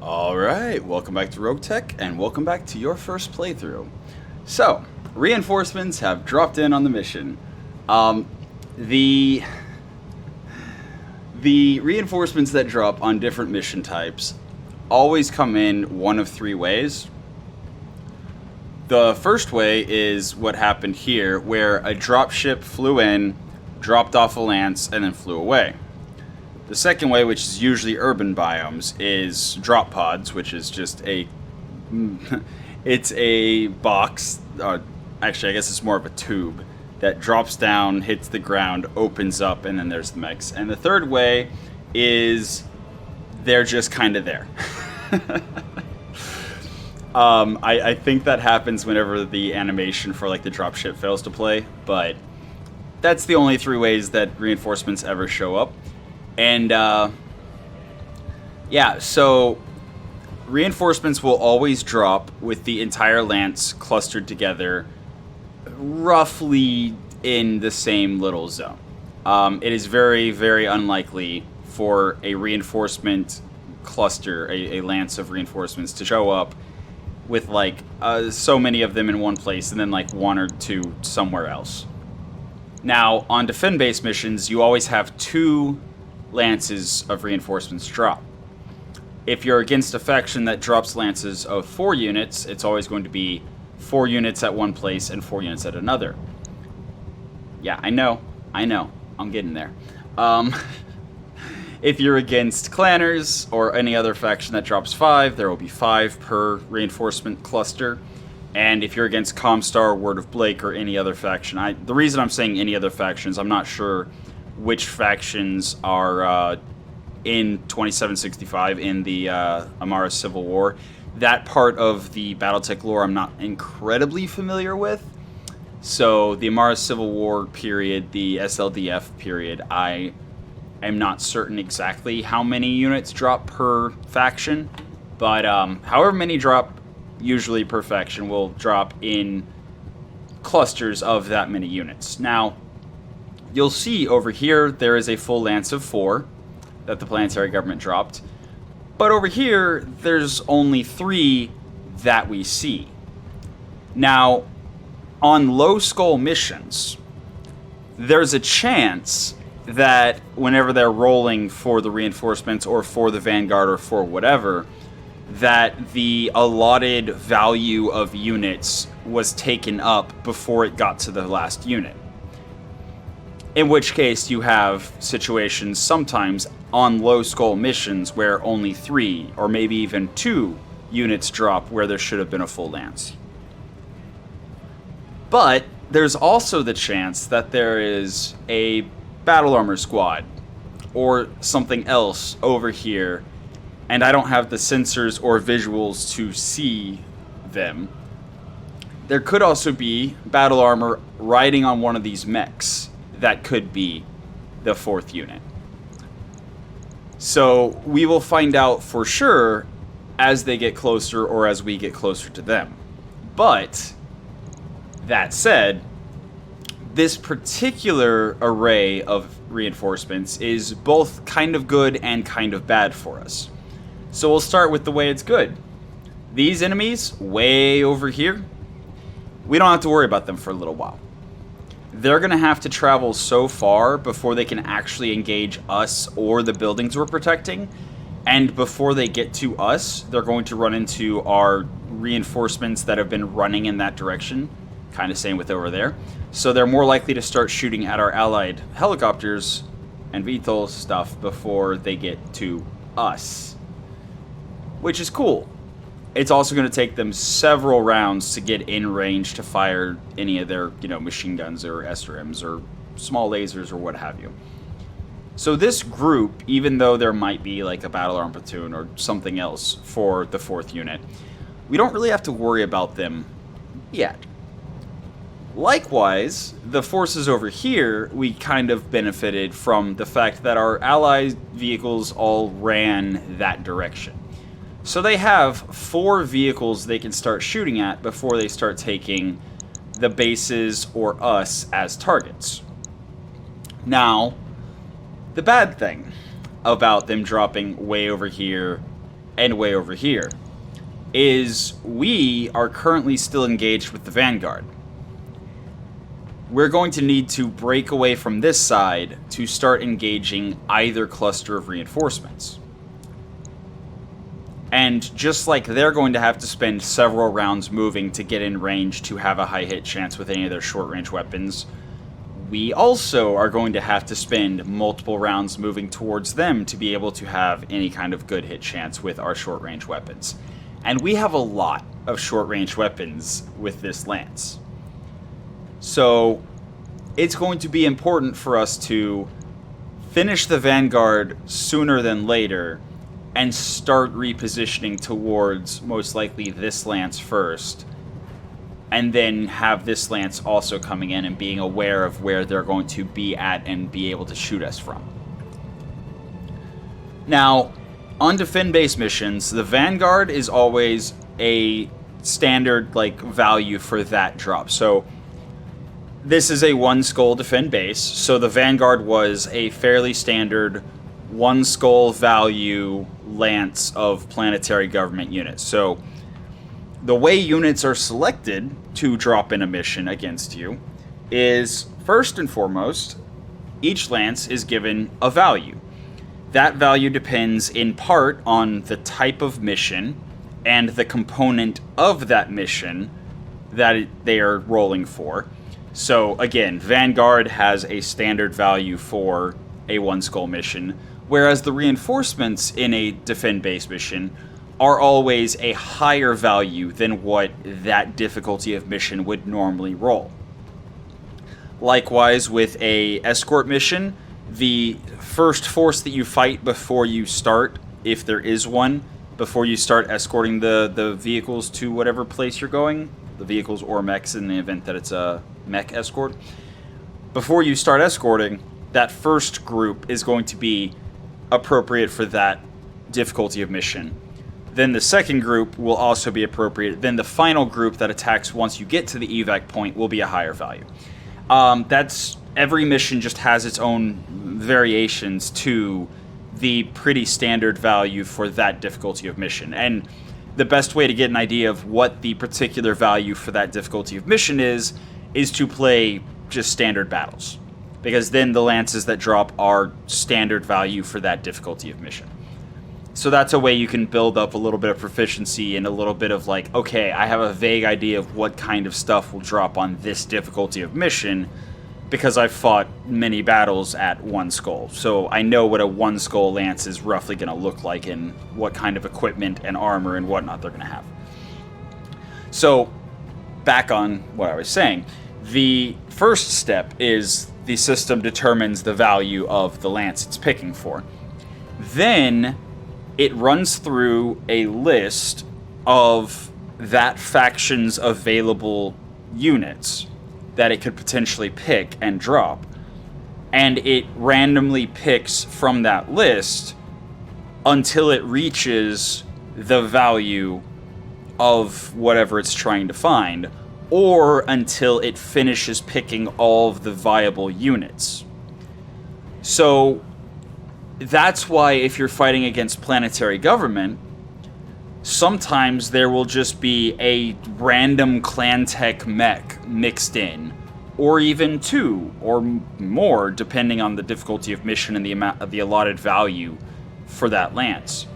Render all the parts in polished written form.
Alright, welcome back to Roguetech, and welcome back to your first playthrough. So, reinforcements have dropped in on the mission. The reinforcements that drop on different mission types always come in one of three ways. The first way is what happened here, where a dropship flew in, dropped off a lance, and then flew away. The second way, which is usually urban biomes, is drop pods, which is just it's a box, actually I guess it's more of a tube, that drops down, hits the ground, opens up, and then there's the mechs. And the third way is they're just kind of there. I think that happens whenever the animation for like the dropship fails to play, but that's the only three ways that reinforcements ever show up. And, yeah, so reinforcements will always drop with the entire lance clustered together roughly in the same little zone. It is very, very unlikely for a reinforcement cluster, a lance of reinforcements, to show up with, like, so many of them in one place and then, like, one or two somewhere else. Now, on defend-based missions, you always have two lances of reinforcements drop. If you're against a faction that drops lances of 4 units, it's always going to be 4 units at one place and 4 units at another. Yeah, I know, I'm getting there. If you're against clanners or any other faction that drops 5, there will be 5 per reinforcement cluster. And if you're against Comstar, Word of Blake, or any other faction, the reason I'm saying any other factions, I'm not sure which factions are in 2765 in the Amara Civil War. That part of the Battletech lore I'm not incredibly familiar with. So the Amara Civil War period, the SLDF period, I am not certain exactly how many units drop per faction. But however many drop usually per faction will drop in clusters of that many units. Now, you'll see over here there is a full lance of 4 that the planetary government dropped. But over here, there's only 3 that we see. Now, on low skull missions, there's a chance that whenever they're rolling for the reinforcements or for the vanguard or for whatever, that the allotted value of units was taken up before it got to the last unit. In which case, you have situations sometimes on low skull missions where only 3 or maybe even 2 units drop where there should have been a full lance. But there's also the chance that there is a battle armor squad or something else over here, and I don't have the sensors or visuals to see them. There could also be battle armor riding on one of these mechs. That could be the 4th unit. So we will find out for sure as they get closer or as we get closer to them. But that said, this particular array of reinforcements is both kind of good and kind of bad for us. So we'll start with the way it's good. These enemies way over here, we don't have to worry about them for a little while. They're going to have to travel so far before they can actually engage us or the buildings we're protecting. And before they get to us, they're going to run into our reinforcements that have been running in that direction. Kind of same with over there. So they're more likely to start shooting at our allied helicopters and VTOL stuff before they get to us. Which is cool. It's also going to take them several rounds to get in range to fire any of their, machine guns or SRMs or small lasers or what have you. So this group, even though there might be like a battle arm platoon or something else for the 4th unit, we don't really have to worry about them yet. Likewise, the forces over here, we kind of benefited from the fact that our allied vehicles all ran that direction. So they have 4 vehicles they can start shooting at before they start taking the bases or us as targets. Now, the bad thing about them dropping way over here and way over here, is we are currently still engaged with the vanguard. We're going to need to break away from this side to start engaging either cluster of reinforcements. And just like they're going to have to spend several rounds moving to get in range to have a high hit chance with any of their short-range weapons, we also are going to have to spend multiple rounds moving towards them to be able to have any kind of good hit chance with our short-range weapons. And we have a lot of short-range weapons with this lance. So it's going to be important for us to finish the vanguard sooner than later and start repositioning towards most likely this lance first, and then have this lance also coming in and being aware of where they're going to be at and be able to shoot us from. Now, on defend-based missions, the vanguard is always a standard value for that drop. So this is a 1 skull defend base, so the vanguard was a fairly standard 1 skull value lance of planetary government units. So the way units are selected to drop in a mission against you is, first and foremost, each lance is given a value. That value depends in part on the type of mission and the component of that mission that they are rolling for. So again, Vanguard has a standard value for a 1 skull mission, whereas the reinforcements in a defend-based mission are always a higher value than what that difficulty of mission would normally roll. Likewise, with a escort mission, the first force that you fight before you start, if there is one, before you start escorting the vehicles to whatever place you're going, the vehicles or mechs in the event that it's a mech escort, before you start escorting, that first group is going to be appropriate for that difficulty of mission. Then the second group will also be appropriate. Then the final group that attacks once you get to the evac point will be a higher value. That's every mission just has its own variations to the pretty standard value for that difficulty of mission. And the best way to get an idea of what the particular value for that difficulty of mission is to play just standard battles. Because then the lances that drop are standard value for that difficulty of mission. So that's a way you can build up a little bit of proficiency and a little bit of okay, I have a vague idea of what kind of stuff will drop on this difficulty of mission because I've fought many battles at 1 skull. So I know what a 1 skull lance is roughly going to look like and what kind of equipment and armor and whatnot they're going to have. So back on what I was saying, the first step is the system determines the value of the lance it's picking for. Then it runs through a list of that faction's available units that it could potentially pick and drop. And it randomly picks from that list until it reaches the value of whatever it's trying to find, or until it finishes picking all of the viable units. So that's why if you're fighting against planetary government, sometimes there will just be a random clan tech mech mixed in, or even 2 or more, depending on the difficulty of mission and the amount of the allotted value for that lance.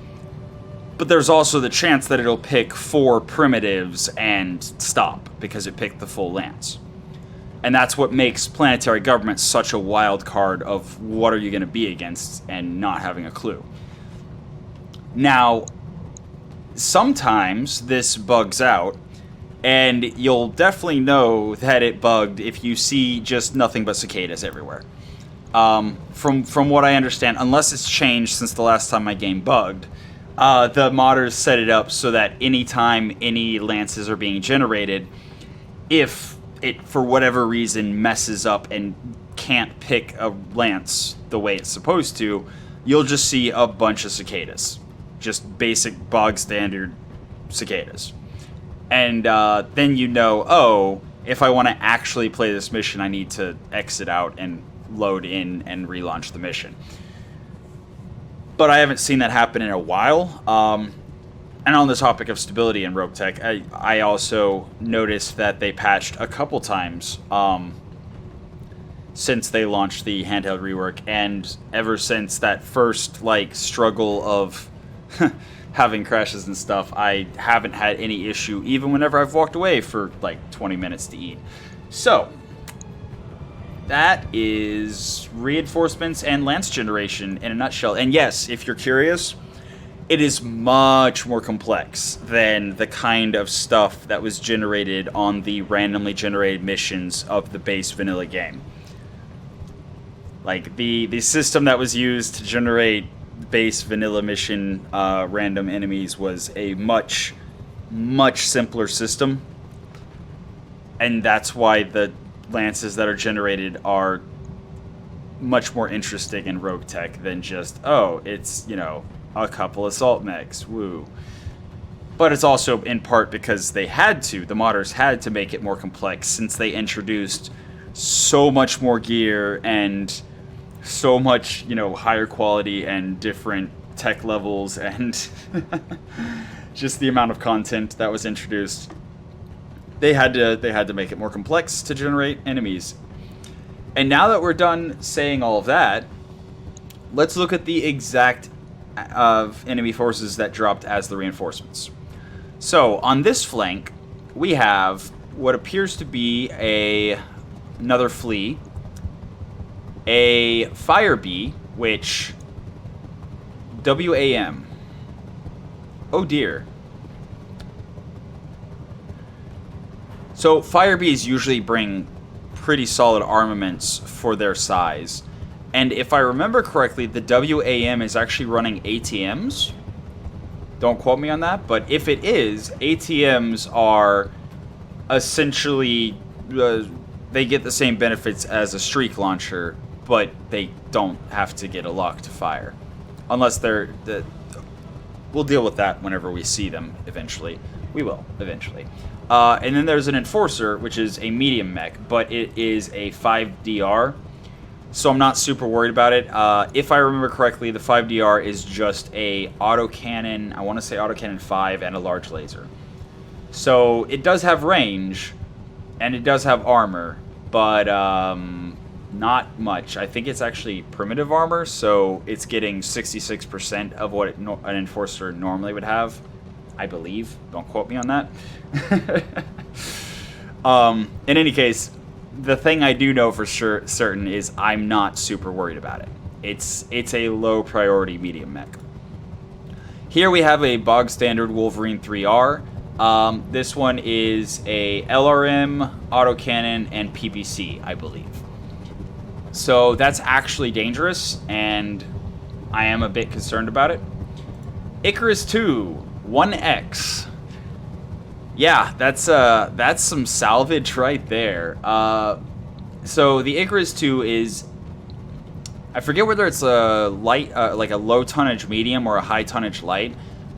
But there's also the chance that it'll pick 4 primitives and stop because it picked the full lance. And that's what makes planetary government such a wild card of what are you going to be against and not having a clue. Now, sometimes this bugs out, and you'll definitely know that it bugged if you see just nothing but cicadas everywhere. From what I understand, unless it's changed since the last time my game bugged, the modders set it up so that anytime any lances are being generated, if it, for whatever reason, messes up and can't pick a lance the way it's supposed to, you'll just see a bunch of cicadas. Just basic bog standard cicadas. And then you know, oh, if I want to actually play this mission, I need to exit out and load in and relaunch the mission. But I haven't seen that happen in a while. And on the topic of stability in Roguetech, I also noticed that they patched a couple times since they launched the handheld rework, and ever since that first like struggle of having crashes and stuff, I haven't had any issue, even whenever I've walked away for like 20 minutes to eat. So that is reinforcements and lance generation in a nutshell. And yes, if you're curious, it is much more complex than the kind of stuff that was generated on the randomly generated missions of the base vanilla game. Like, the system that was used to generate base vanilla mission random enemies was a much, much simpler system. And that's why the lances that are generated are much more interesting in Roguetech than just, oh, it's, you know, a couple assault mechs, woo. But it's also in part because they had to, the modders had to make it more complex, since they introduced so much more gear and so much, you know, higher quality and different tech levels and just the amount of content that was introduced. They had to make it more complex to generate enemies. And now that we're done saying all of that, let's look at the exact of enemy forces that dropped as the reinforcements. So on this flank, we have what appears to be another flea, a fire bee, which WAM. Oh dear. So fire bees usually bring pretty solid armaments for their size. And if I remember correctly, the WAM is actually running ATMs. Don't quote me on that, but if it is, ATMs are essentially, they get the same benefits as a streak launcher, but they don't have to get a lock to fire. Unless they're, we'll deal with that whenever we see them eventually. We will, eventually. And then there's an Enforcer, which is a medium mech, but it is a 5DR. So I'm not super worried about it. If I remember correctly, the 5DR is just a autocannon, I want to say autocannon 5 and a large laser. So it does have range, and it does have armor, but not much. I think it's actually primitive armor, so it's getting 66% of what an Enforcer normally would have, I believe. Don't quote me on that. In any case, the thing I do know for sure certain is I'm not super worried about it. It's a low priority medium mech. Here we have a bog standard Wolverine 3R. This one is a LRM, autocannon, and PPC, I believe. So that's actually dangerous, and I am a bit concerned about it. Icarus 2, 1X. Yeah, that's some salvage right there. So the Icarus 2 is, I forget whether it's a light, like a low tonnage medium or a high tonnage light,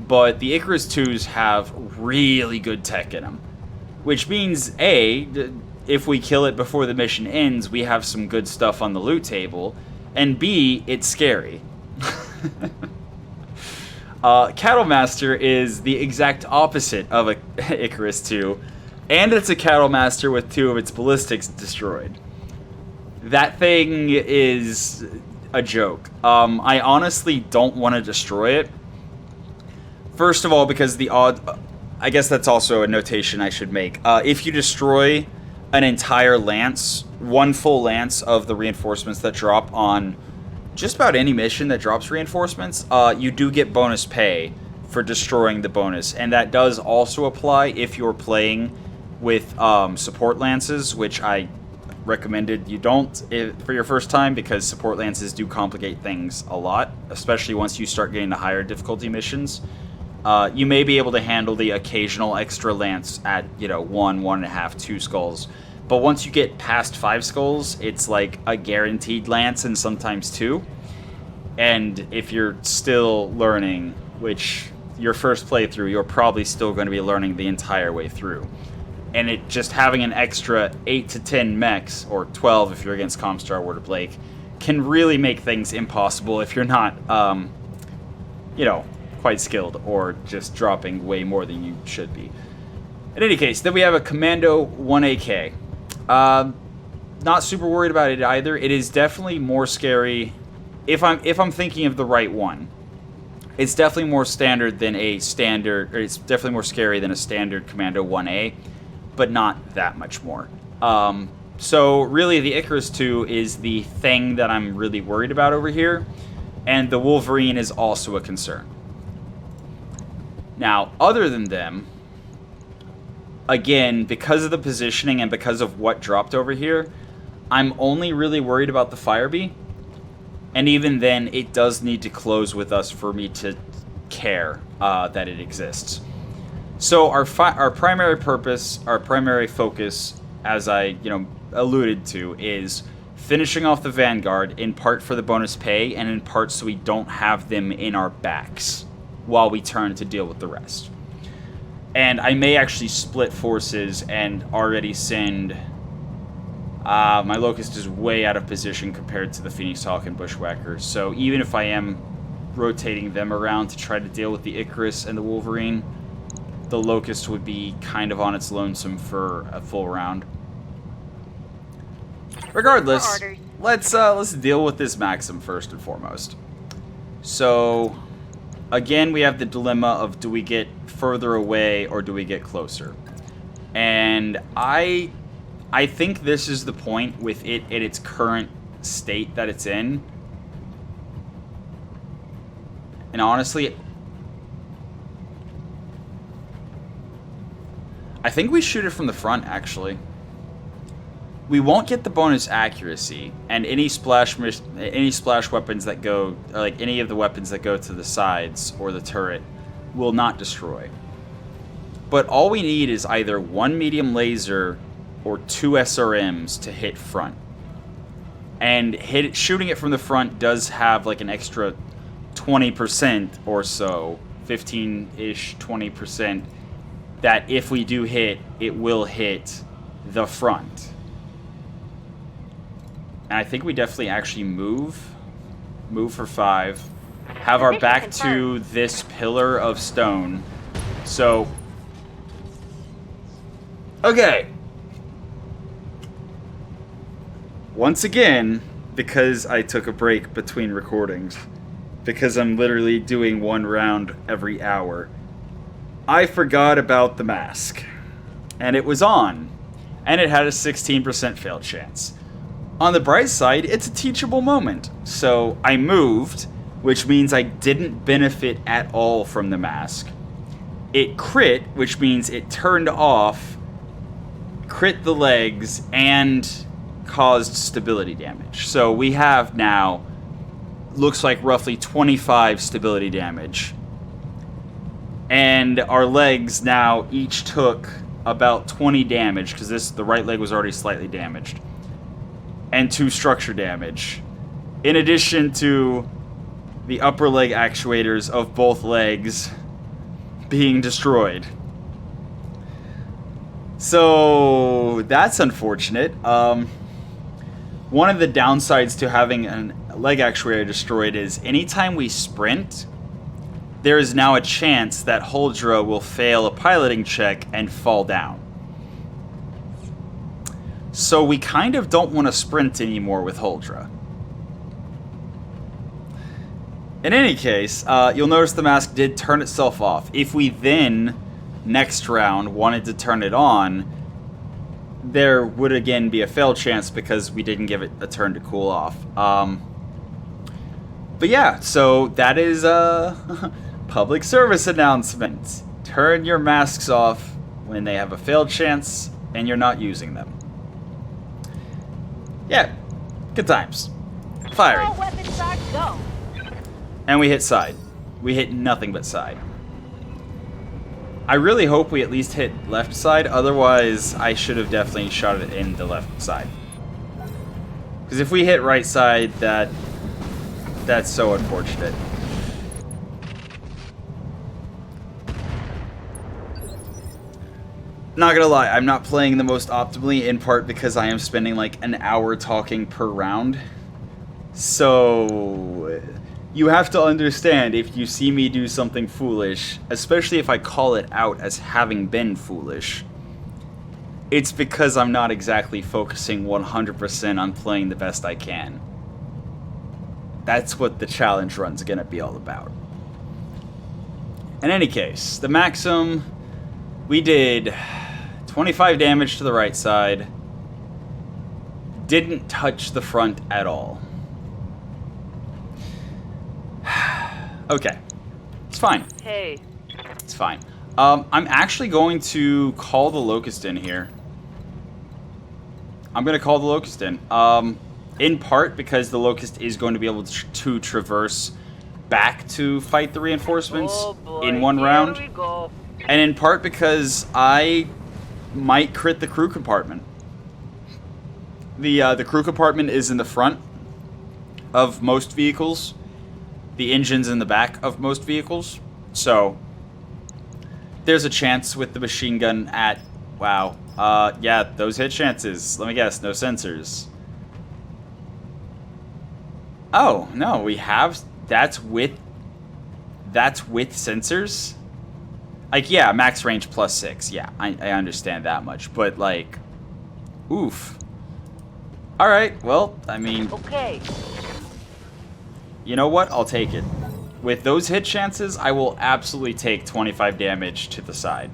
but the Icarus 2s have really good tech in them, which means A, if we kill it before the mission ends, we have some good stuff on the loot table, and B, it's scary. Cattlemaster is the exact opposite of a Icarus 2, and it's a Cattlemaster with 2 of its ballistics destroyed. That thing is a joke. I honestly don't want to destroy it. First of all, because the odd... I guess that's also a notation I should make. If you destroy an entire lance, one full lance of the reinforcements that drop on just about any mission that drops reinforcements, you do get bonus pay for destroying the bonus. And that does also apply if you're playing with support lances, which I recommended you don't for your first time, because support lances do complicate things a lot, especially once you start getting the higher difficulty missions. You may be able to handle the occasional extra lance at, 1, 1.5, 2 skulls. But once you get past 5 skulls, it's like a guaranteed lance, and sometimes 2. And if you're still learning, which your first playthrough, you're probably still going to be learning the entire way through. And it just having an extra 8 to 10 mechs, or 12 if you're against Comstar Word of Blake, can really make things impossible if you're not, quite quite skilled or just dropping way more than you should be. In any case, then we have a Commando 1AK. Not super worried about it either. It is definitely more scary if I'm thinking of the right one. It's definitely more standard than a standard, or it's definitely more scary than a standard Commando 1A, but not that much more. So really the Icarus 2 is the thing that I'm really worried about over here, and the Wolverine is also a concern. Now, other than them, again, because of the positioning and because of what dropped over here, I'm only really worried about the Firebee. And even then, it does need to close with us for me to care that it exists. So our primary purpose, our primary focus, as I alluded to, is finishing off the Vanguard, in part for the bonus pay, and in part so we don't have them in our backs while we turn to deal with the rest. And I may actually split forces and already send... my Locust is way out of position compared to the Phoenix Hawk and Bushwhacker, so even if I am rotating them around to try to deal with the Icarus and the Wolverine, the Locust would be kind of on its lonesome for a full round. Regardless, let's deal with this Maxim first and foremost. So, again, we have the dilemma of, do we get further away or do we get closer? And I think this is the point with it in its current state that it's in. And honestly, I think we shoot it from the front, actually. We won't get the bonus accuracy, and any splash weapons that go, like any of the weapons that go to the sides or the turret, will not destroy. But all we need is either one medium laser or 2 SRMs to hit front. And shooting it from the front does have like an extra 20% or so, 15-ish, 20%, that if we do hit, it will hit the front. And I think we definitely actually move for 5, have our back to this pillar of stone. So, okay. Once again, because I took a break between recordings, because I'm literally doing one round every hour, I forgot about the mask. And it was on. And it had a 16% fail chance. On the bright side, it's a teachable moment. So I moved, which means I didn't benefit at all from the mask. It crit, which means it turned off, crit the legs, and caused stability damage. So we have now, looks like roughly 25 stability damage. And our legs now each took about 20 damage, because the right leg was already slightly damaged. And 2 structure damage. In addition to the upper leg actuators of both legs being destroyed. So that's unfortunate. One of the downsides to having a leg actuator destroyed is anytime we sprint, there is now a chance that Huldra will fail a piloting check and fall down. So we kind of don't want to sprint anymore with Huldra. In any case, you'll notice the mask did turn itself off. If we then, next round, wanted to turn it on, there would again be a fail chance because we didn't give it a turn to cool off. But yeah, so that is a public service announcement. Turn your masks off when they have a failed chance and you're not using them. Yeah, good times. Firing. And we hit side. We hit nothing but side. I really hope we at least hit left side, otherwise I should have definitely shot it in the left side. Because if we hit right side, that's so unfortunate. Not gonna lie, I'm not playing the most optimally, in part because I am spending like an hour talking per round. So, You have to understand, if you see me do something foolish, especially if I call it out as having been foolish, it's because I'm not exactly focusing 100% on playing the best I can. That's what the challenge run's gonna be all about. In any case, the Maxim, we did 25 damage to the right side, didn't touch the front at all. Okay, it's fine. Hey. It's fine. I'm actually going to call the Locust in here. I'm going to call the Locust in part because the Locust is going to be able to traverse back to fight the reinforcements in one round. Here we go. And in part because I might crit the crew compartment. The crew compartment is in the front of most vehicles. The engine's in the back of most vehicles. So there's a chance with the machine gun at... Wow. Yeah, those hit chances. Let me guess, no sensors. Oh, no, we have... That's with sensors? Like, yeah, max range +6. Yeah, I understand that much. But, like... Oof. Alright, well, I mean... Okay. You know what? I'll take it. With those hit chances, I will absolutely take 25 damage to the side.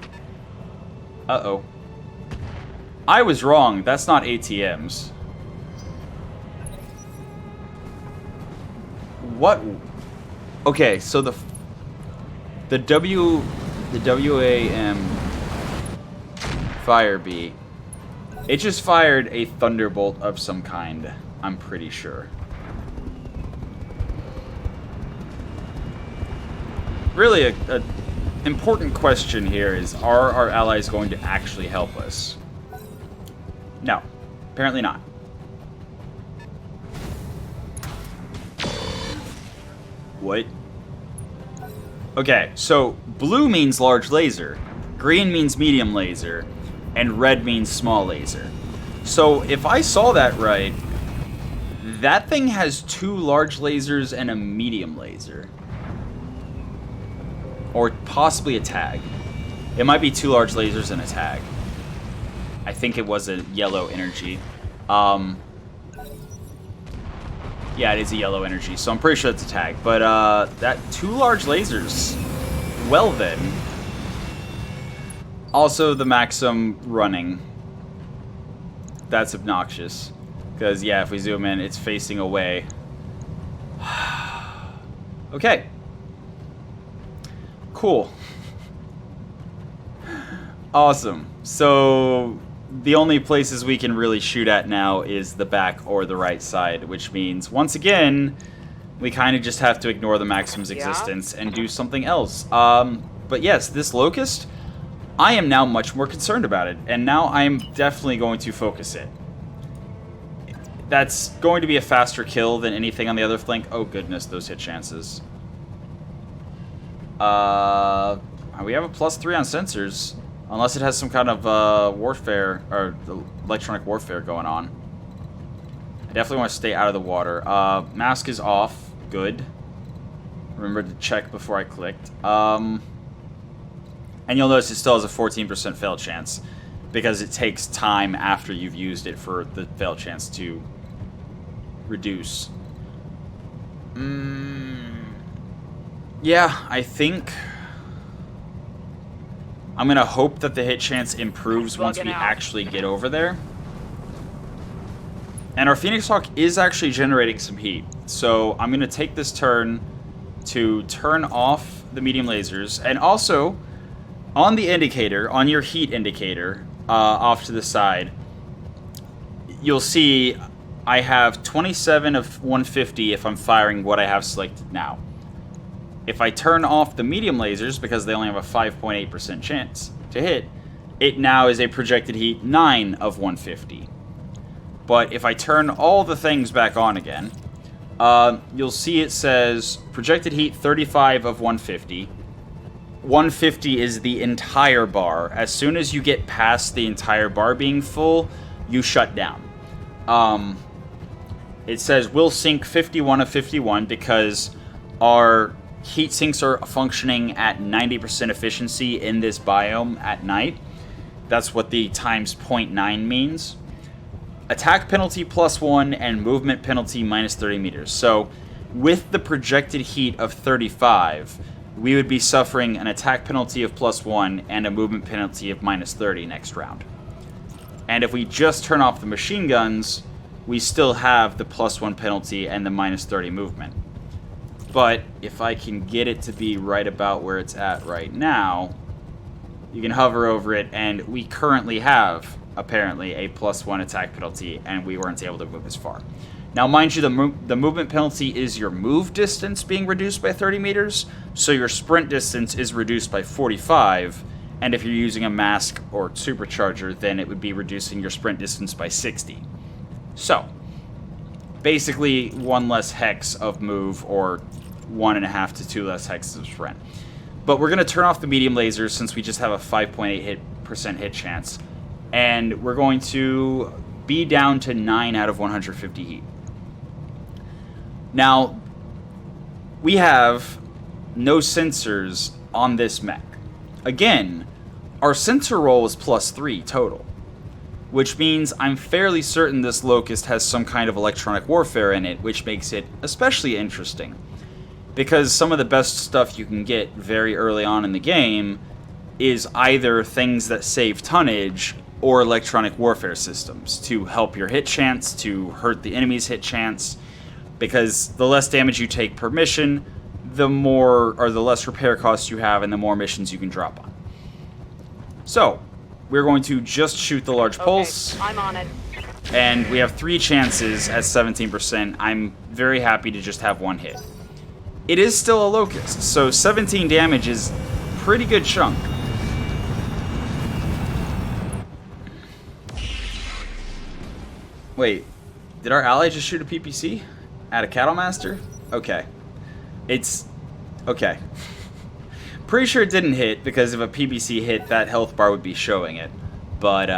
Uh-oh. I was wrong. That's not ATMs. What? Okay, so the WAM Fire Bee, it just fired a thunderbolt of some kind, I'm pretty sure. Really, a important question here is, are our allies going to actually help us? No. Apparently not. What? Okay, so blue means large laser, green means medium laser, and red means small laser. So if I saw that right, that thing has 2 large lasers and a medium laser. Or possibly a tag. It might be 2 large lasers and a tag. I think it was a yellow energy. Yeah, it is a yellow energy, so I'm pretty sure it's a tag. But that 2 large lasers. Well then. Also the Maxim running. That's obnoxious. Because yeah, if we zoom in, it's facing away. Okay. Cool. Awesome. So the only places we can really shoot at now is the back or the right side, which means once again we kind of just have to ignore the Maxim's existence and do something else. But yes, this Locust, I am now much more concerned about it, and now I am definitely going to focus it. That's going to be a faster kill than anything on the other flank. Oh goodness, those hit chances. We have a +3 on sensors, unless it has some kind of warfare or electronic warfare going on. I definitely want to stay out of the water. Mask is off. Good. Remember to check before I clicked. And you'll notice it still has a 14% fail chance, because it takes time after you've used it for the fail chance to reduce. Yeah, I think I'm gonna hope that the hit chance improves once we actually get over there. And our Phoenix Hawk is actually generating some heat, so I'm gonna take this turn to turn off the medium lasers, and also on the indicator, on your heat indicator, off to the side, you'll see I have 27 of 150 if I'm firing what I have selected now. If I turn off the medium lasers, because they only have a 5.8% chance to hit, it now is a projected heat 9 of 150. But if I turn all the things back on again, you'll see it says projected heat 35 of 150. 150 is the entire bar. As soon as you get past the entire bar being full, you shut down. It says will sink 51 of 51 because Our heat sinks are functioning at 90% efficiency in this biome at night. That's what the times 0.9 means. Attack penalty +1 and movement penalty -30 meters. So with the projected heat of 35, we would be suffering an attack penalty of +1 and a movement penalty of -30 next round. And if we just turn off the machine guns, we still have the +1 penalty and the -30 movement. But if I can get it to be right about where it's at right now, you can hover over it, and we currently have, apparently, a +1 attack penalty, and we weren't able to move as far. Now, mind you, the movement penalty is your move distance being reduced by 30 meters, so your sprint distance is reduced by 45, and if you're using a mask or supercharger, then it would be reducing your sprint distance by 60. So, basically, 1 less hex of move, or 1.5 to 2 less hexes of sprint. But we're going to turn off the medium lasers since we just have a 5.8% hit chance, and we're going to be down to 9 out of 150 heat. Now, we have no sensors on this mech. Again, our sensor roll was +3 total, which means I'm fairly certain this Locust has some kind of electronic warfare in it, which makes it especially interesting. Because some of the best stuff you can get very early on in the game is either things that save tonnage or electronic warfare systems to help your hit chance, to hurt the enemy's hit chance, because the less damage you take per mission, the more, or the less repair costs you have, and the more missions you can drop on. So, we're going to just shoot the large pulse. I'm on it. And we have 3 chances at 17%. I'm very happy to just have 1 hit. It is still a Locust, so 17 damage is a pretty good chunk. Wait, did our ally just shoot a PPC? At a Cattle Master? Okay. It's... okay. Pretty sure it didn't hit, because if a PPC hit, that health bar would be showing it. But,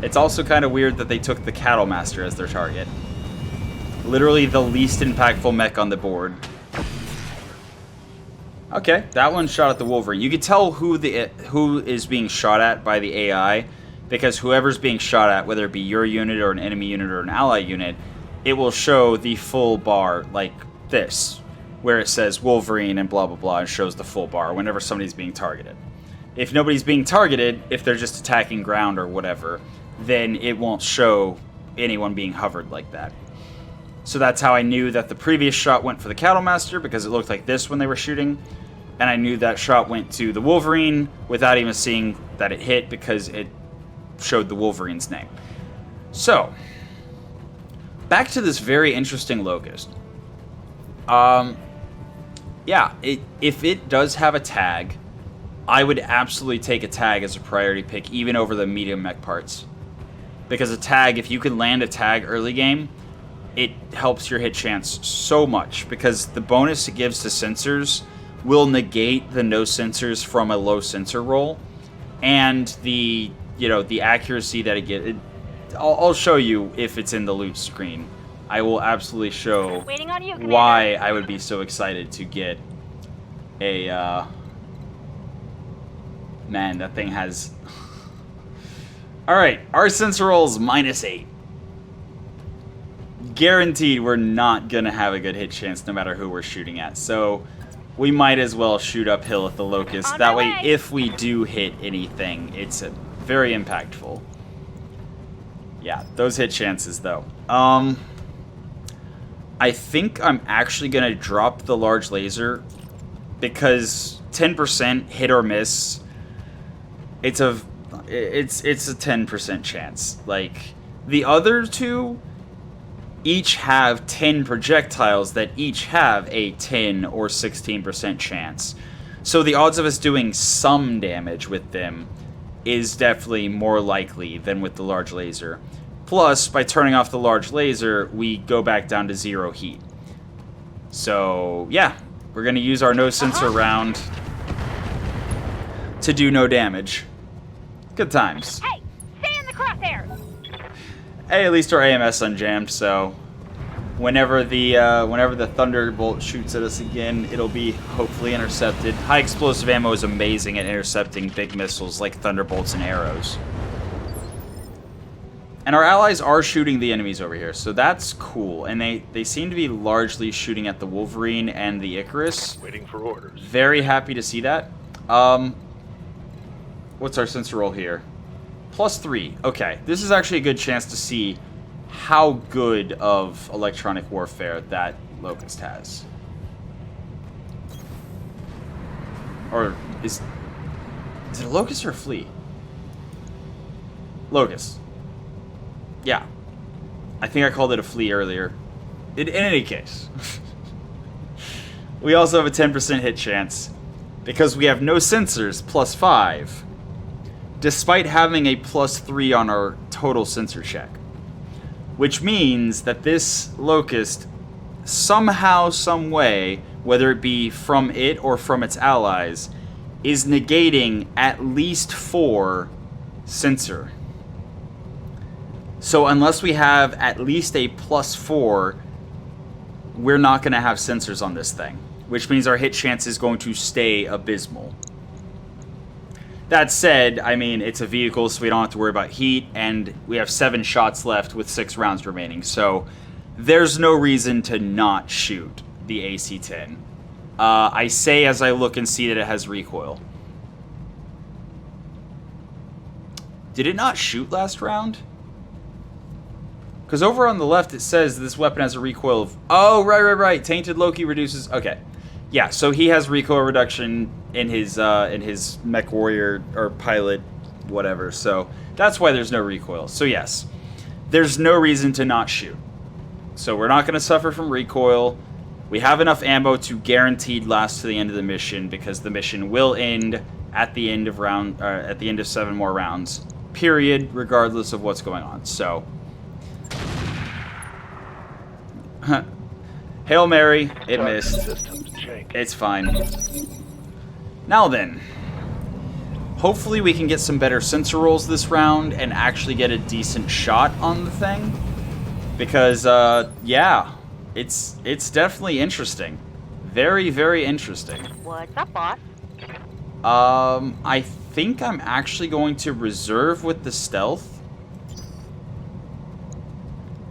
it's also kind of weird that they took the Cattle Master as their target. Literally the least impactful mech on the board. Okay, that one shot at the Wolverine. You can tell who is being shot at by the AI, because whoever's being shot at, whether it be your unit or an enemy unit or an ally unit, it will show the full bar like this, where it says Wolverine and blah blah blah, and shows the full bar whenever somebody's being targeted. If nobody's being targeted, if they're just attacking ground or whatever, then it won't show anyone being hovered like that. So that's how I knew that the previous shot went for the Cattle Master, because it looked like this when they were shooting. And I knew that shot went to the Wolverine without even seeing that it hit, because it showed the Wolverine's name. So, back to this very interesting Locust. Yeah, if it does have a tag, I would absolutely take a tag as a priority pick, even over the medium mech parts. Because a tag, if you can land a tag early game, it helps your hit chance so much, because the bonus it gives to sensors will negate the no sensors from a low sensor roll, and the accuracy that it gets. I'll show you if it's in the loot screen. I will absolutely show why I would be so excited to get a. Man, that thing has. All right, our sensor roll is -8. Guaranteed, we're not gonna have a good hit chance no matter who we're shooting at. So we might as well shoot uphill at the Locust. That way, if we do hit anything, it's very impactful. Yeah, those hit chances, though. I think I'm actually going to drop the large laser, because 10% hit or miss, it's a 10% chance. Like, the other two each have 10 projectiles that each have a 10 or 16% chance. So the odds of us doing some damage with them is definitely more likely than with the large laser. Plus, by turning off the large laser, we go back down to 0 heat. So, yeah, we're going to use our no sensor round to do no damage. Good times. Hey, stay in the crosshairs! Hey, at least our AMS unjammed, so whenever the thunderbolt shoots at us again, it'll be hopefully intercepted. High explosive ammo is amazing at intercepting big missiles like thunderbolts and arrows. And our allies are shooting the enemies over here, so that's cool. And they seem to be largely shooting at the Wolverine and the Icarus. Waiting for orders. Very happy to see that. What's our sensor roll here? +3. Okay, this is actually a good chance to see how good of electronic warfare that Locust has. Or is it a Locust or a Flea? Locust. Yeah. I think I called it a Flea earlier. In any case. We also have a 10% hit chance because we have no sensors, +5. Despite having a +3 on our total sensor check. Which means that this Locust, somehow, some way, whether it be from it or from its allies, is negating at least 4 sensor. So unless we have at least a +4, we're not going to have sensors on this thing. Which means our hit chance is going to stay abysmal. That said, I mean, it's a vehicle, so we don't have to worry about heat, and we have 7 shots left with 6 rounds remaining, so there's no reason to not shoot the AC-10. I say as I look and see that it has recoil. Did it not shoot last round? Because over on the left it says this weapon has a recoil of... Oh, right. Tainted Loki reduces... Okay. Yeah, so he has recoil reduction in his Mechwarrior or pilot, whatever. So that's why there's no recoil. So yes, there's no reason to not shoot. So we're not going to suffer from recoil. We have enough ammo to guaranteed last to the end of the mission because the mission will end at the end of at the end of 7 more rounds. Period, regardless of what's going on. So. Hail Mary, it missed. It's fine. Now then, hopefully we can get some better sensor rolls this round and actually get a decent shot on the thing. Because, yeah, it's definitely interesting. Very, very interesting. What's up, boss? I think I'm actually going to reserve with the stealth.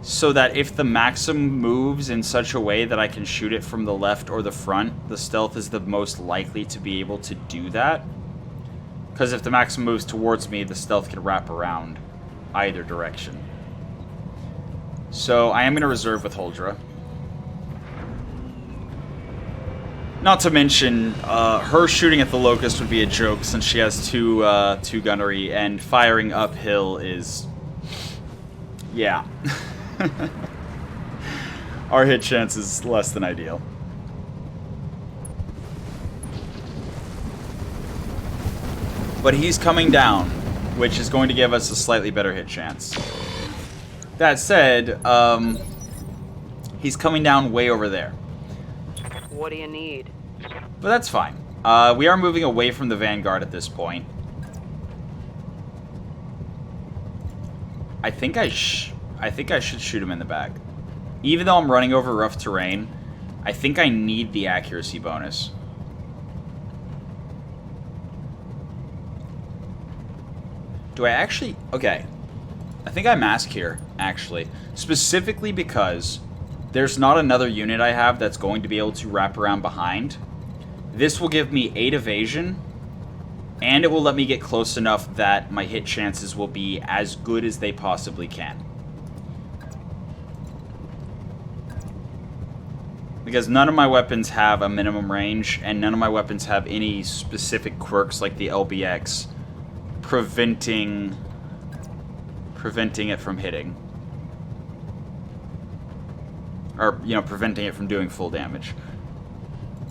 So that if the Maxim moves in such a way that I can shoot it from the left or the front, the stealth is the most likely to be able to do that. Because if the Maxim moves towards me, the stealth can wrap around either direction. So I am going to reserve with Huldra. Not to mention, her shooting at the Locust would be a joke since she has two gunnery, and firing uphill is... yeah. Our hit chance is less than ideal. But he's coming down, which is going to give us a slightly better hit chance. That said, he's coming down way over there. What do you need? But that's fine. We are moving away from the vanguard at this point. I think I should shoot him in the back. Even though I'm running over rough terrain, I think I need the accuracy bonus. Do I actually... okay. I think I mask here, actually. Specifically because there's not another unit I have that's going to be able to wrap around behind. This will give me 8 evasion, and it will let me get close enough that my hit chances will be as good as they possibly can. Because none of my weapons have a minimum range, and none of my weapons have any specific quirks like the LBX preventing it from hitting. Or, you know, preventing it from doing full damage.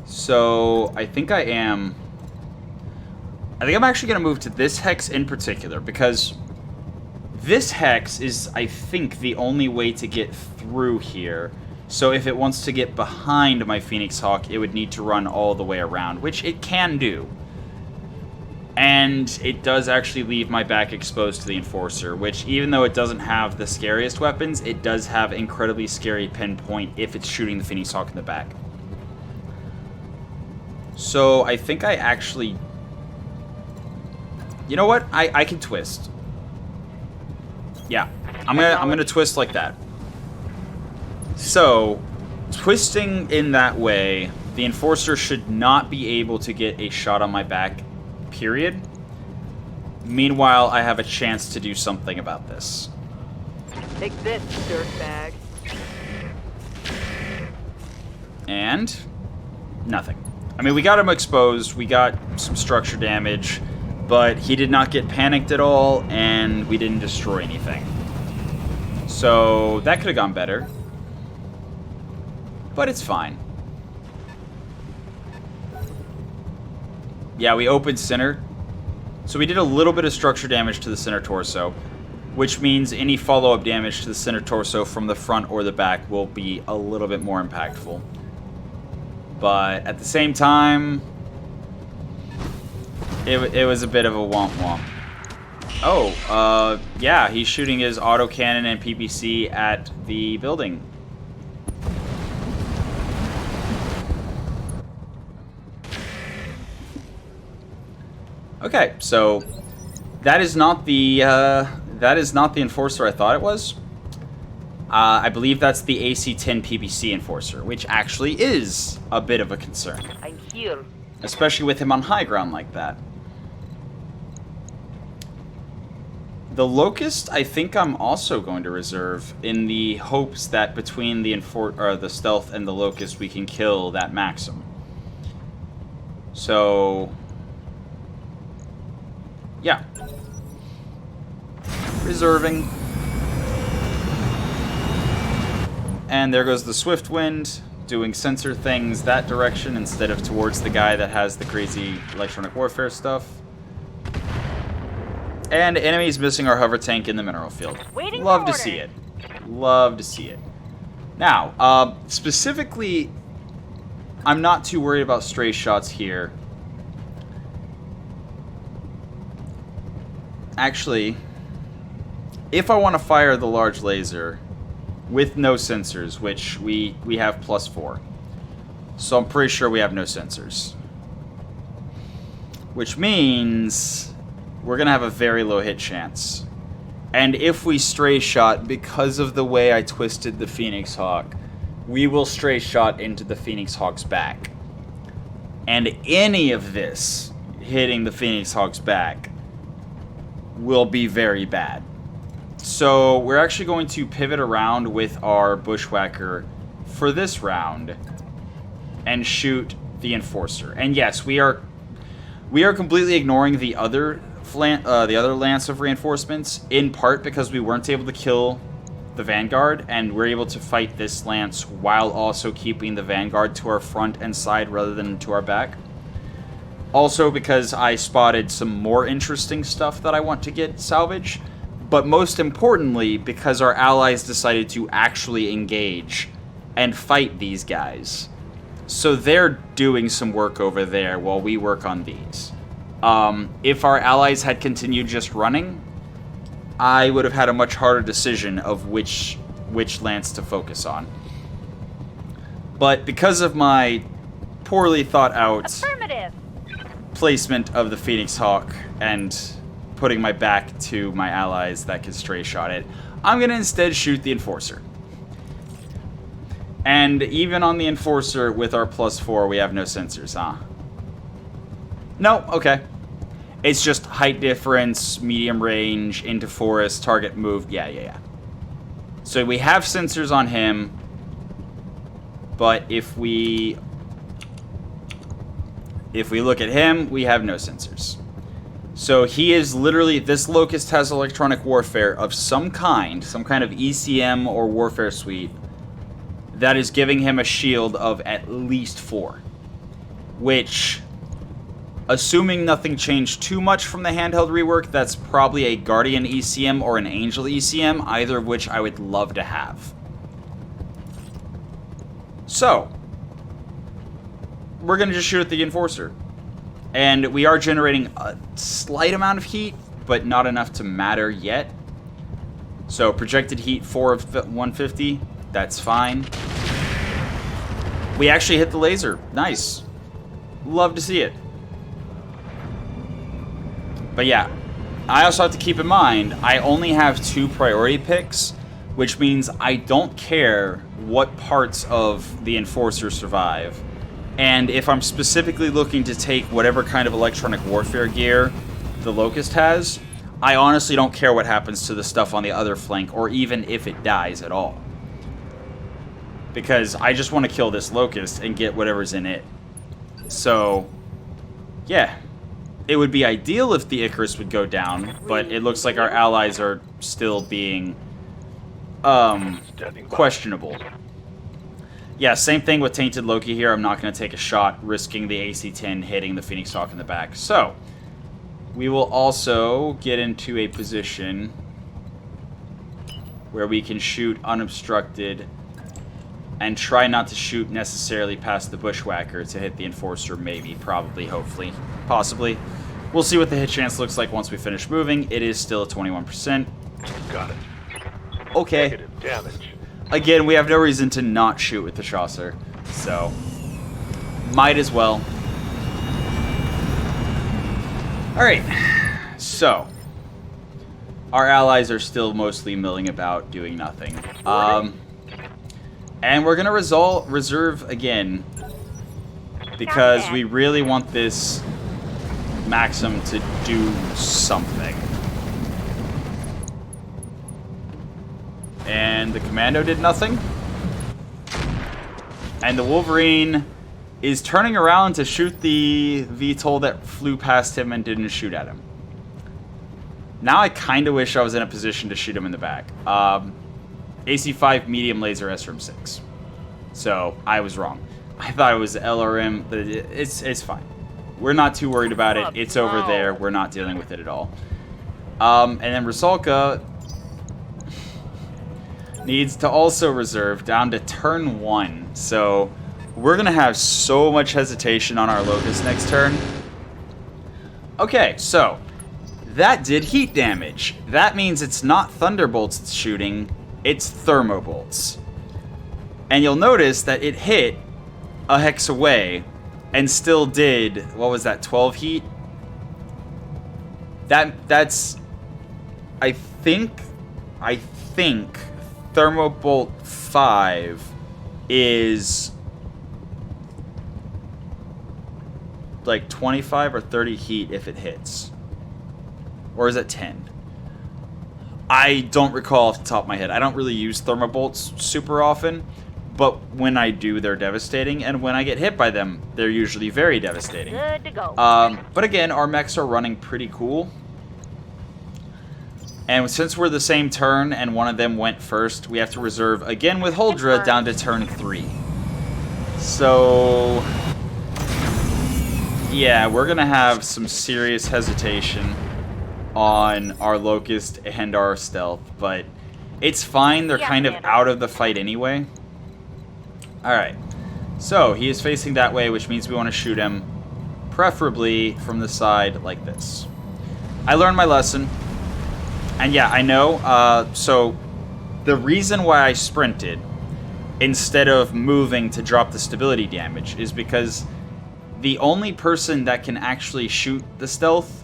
So, I think I'm actually going to move to this hex in particular, because this hex is, I think, the only way to get through here. So if it wants to get behind my Phoenix Hawk, it would need to run all the way around, which it can do. And it does actually leave my back exposed to the Enforcer, which, even though it doesn't have the scariest weapons, it does have incredibly scary pinpoint if it's shooting the Phoenix Hawk in the back. So I think I actually... You know what? I can twist. Yeah, I'm gonna twist like that. So, twisting in that way, the Enforcer should not be able to get a shot on my back, period. Meanwhile, I have a chance to do something about this. Take this, dirtbag. And nothing. I mean, we got him exposed, we got some structure damage, but he did not get panicked at all, and we didn't destroy anything. So, that could have gone better. But it's fine. Yeah, we opened center. So we did a little bit of structure damage to the center torso, which means any follow-up damage to the center torso from the front or the back will be a little bit more impactful. But at the same time, it was a bit of a womp-womp. Oh, yeah, he's shooting his autocannon and PPC at the building. Okay, so that is not the Enforcer I thought it was. I believe that's the AC-10 PPC Enforcer, which actually is a bit of a concern. I'm here. Especially with him on high ground like that. The Locust, I think I'm also going to reserve in the hopes that between the Stealth and the Locust we can kill that Maxim. So... yeah. Reserving. And there goes the Swift Wind, doing sensor things that direction instead of towards the guy that has the crazy electronic warfare stuff. And enemies missing our hover tank in the mineral field. Love to see it. Love to see it. Now, specifically, I'm not too worried about stray shots here. Actually, if I want to fire the large laser with no sensors, which we have +4, so I'm pretty sure we have no sensors, which means we're gonna have a very low hit chance. And if we stray shot, because of the way I twisted the Phoenix Hawk, we will stray shot into the Phoenix Hawk's back. And any of this hitting the Phoenix Hawk's back will be very bad. So we're actually going to pivot around with our Bushwhacker for this round and shoot the Enforcer. And yes, we are completely ignoring the other lance of reinforcements, in part because we weren't able to kill the Vanguard, and we're able to fight this lance while also keeping the Vanguard to our front and side rather than to our back. Also because I spotted some more interesting stuff that I want to get salvage, but most importantly because our allies decided to actually engage and fight these guys. So they're doing some work over there while we work on these. If our allies had continued just running, I would have had a much harder decision of which lance to focus on. But because of my poorly thought out placement of the Phoenix Hawk and putting my back to my allies that could stray shot it, I'm going to instead shoot the Enforcer. And even on the Enforcer with our +4, we have no sensors, huh? No, okay. It's just height difference, medium range, into forest, target moved, yeah. So we have sensors on him, but if we look at him, we have no sensors. So he is literally, this Locust has electronic warfare of some kind of ECM or warfare suite, that is giving him a shield of at least 4. Which, assuming nothing changed too much from the handheld rework, that's probably a Guardian ECM or an Angel ECM, either of which I would love to have. So, we're going to just shoot at the Enforcer. And we are generating a slight amount of heat, but not enough to matter yet. So projected heat 4 of 150, that's fine. We actually hit the laser. Nice. Love to see it. But yeah, I also have to keep in mind, I only have 2 priority picks, which means I don't care what parts of the Enforcer survive. And if I'm specifically looking to take whatever kind of electronic warfare gear the Locust has, I honestly don't care what happens to the stuff on the other flank, or even if it dies at all. Because I just want to kill this Locust and get whatever's in it. So, yeah. It would be ideal if the Icarus would go down, but it looks like our allies are still being, questionable. Yeah, same thing with Tainted Loki here. I'm not going to take a shot, risking the AC-10 hitting the Phoenix Hawk in the back. So, we will also get into a position where we can shoot unobstructed and try not to shoot necessarily past the Bushwhacker to hit the Enforcer, maybe, probably, hopefully, possibly. We'll see what the hit chance looks like once we finish moving. It is still at 21%. Got it. Okay. Negative damage. Again, we have no reason to not shoot with the Chasseur, so might as well. Alright, so our allies are still mostly milling about, doing nothing. And we're going to reserve again, because we really want this Maxim to do something. And the Commando did nothing. And the Wolverine is turning around to shoot the VTOL that flew past him and didn't shoot at him. Now I kind of wish I was in a position to shoot him in the back. AC-5 medium laser SRM-6. So, I was wrong. I thought it was LRM, but it's fine. We're not too worried about it. It's over there. We're not dealing with it at all. And then Rusalka needs to also reserve down to turn 1. So, we're going to have so much hesitation on our Locus next turn. Okay, so that did heat damage. That means it's not Thunderbolts it's shooting, it's Thermobolts. And you'll notice that it hit a hex away and still did, what was that, 12 heat? That's, I think Thermobolt 5 is like 25 or 30 heat if it hits. Or is it 10? I don't recall off the top of my head. I don't really use Thermobolts super often, but when I do, they're devastating, and when I get hit by them, they're usually very devastating. Good to go. But again, our mechs are running pretty cool. And since we're the same turn and one of them went first, we have to reserve again with Huldra down to turn 3. So yeah, we're gonna have some serious hesitation on our Locust and our Stealth, but it's fine. They're kind of out of the fight anyway. Alright, so he is facing that way, which means we want to shoot him, preferably from the side like this. I learned my lesson. And yeah, I know, so the reason why I sprinted instead of moving to drop the stability damage is because the only person that can actually shoot the Stealth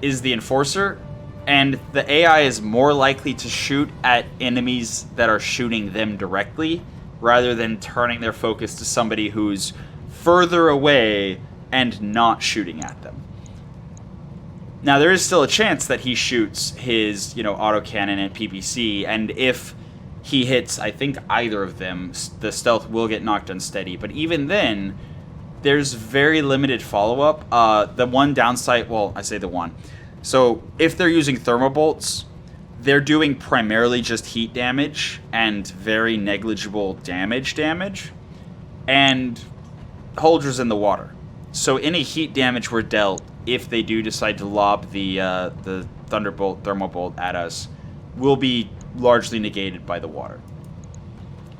is the Enforcer, and the AI is more likely to shoot at enemies that are shooting them directly, rather than turning their focus to somebody who's further away and not shooting at them. Now, there is still a chance that he shoots his, autocannon at PPC, and if he hits, I think, either of them, the Stealth will get knocked unsteady. But even then, there's very limited follow-up. The one downside, well, I say the one. So, if they're using Thermobolts, they're doing primarily just heat damage and very negligible damage. And Huldra's in the water. So any heat damage we're dealt, if they do decide to lob the Thunderbolt, Thermobolt at us, will be largely negated by the water.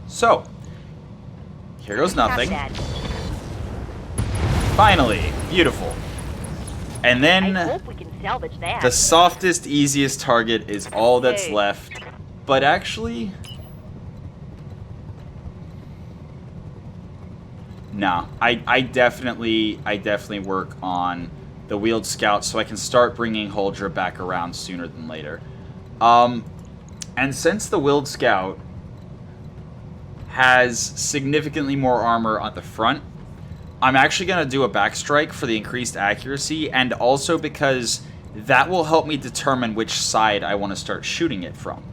So, here goes nothing. Finally. Beautiful. And then I hope we can salvage that. the softest, easiest target is all that's Hey. left. But actually... Nah. I definitely work on the wheeled scout so I can start bringing Huldra back around sooner than later. And since the wheeled scout has significantly more armor on the front, I'm actually going to do a backstrike for the increased accuracy, and also because that will help me determine which side I want to start shooting it from.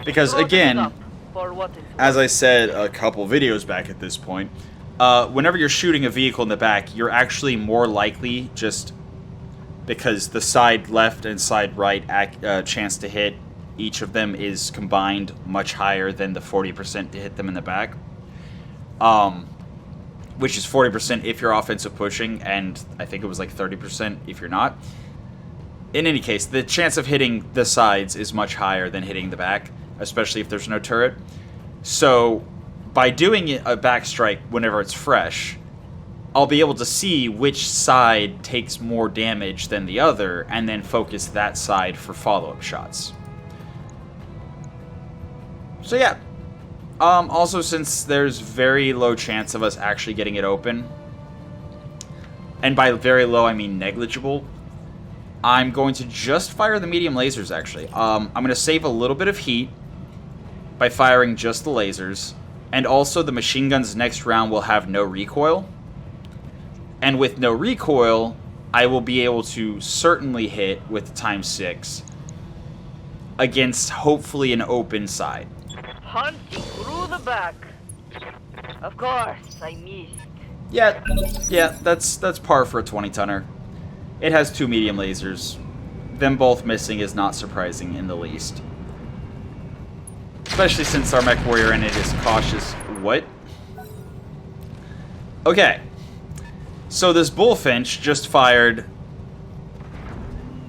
Because Throw this again, up for what it's as worth. I said a couple videos back at this point, whenever you're shooting a vehicle in the back, you're actually more likely, just because the side left and side right chance to hit each of them is combined much higher than the 40% to hit them in the back. Which is 40% if you're offensive pushing, and I think it was like 30% if you're not. In any case, the chance of hitting the sides is much higher than hitting the back, especially if there's no turret. So, by doing a back strike whenever it's fresh, I'll be able to see which side takes more damage than the other, and then focus that side for follow-up shots. So yeah. Also, since there's very low chance of us actually getting it open, and by very low I mean negligible, I'm going to just fire the medium lasers, actually. I'm going to save a little bit of heat by firing just the lasers, and also the machine guns next round will have no recoil. And with no recoil, I will be able to certainly hit with ×6 against hopefully an open side. Hunting through the back. Of course, I missed. Yeah, that's par for a 20-tonner. It has 2 medium lasers. Them both missing is not surprising in the least. Especially since our Mechwarrior in it is cautious. What? Okay. So this Bullfinch just fired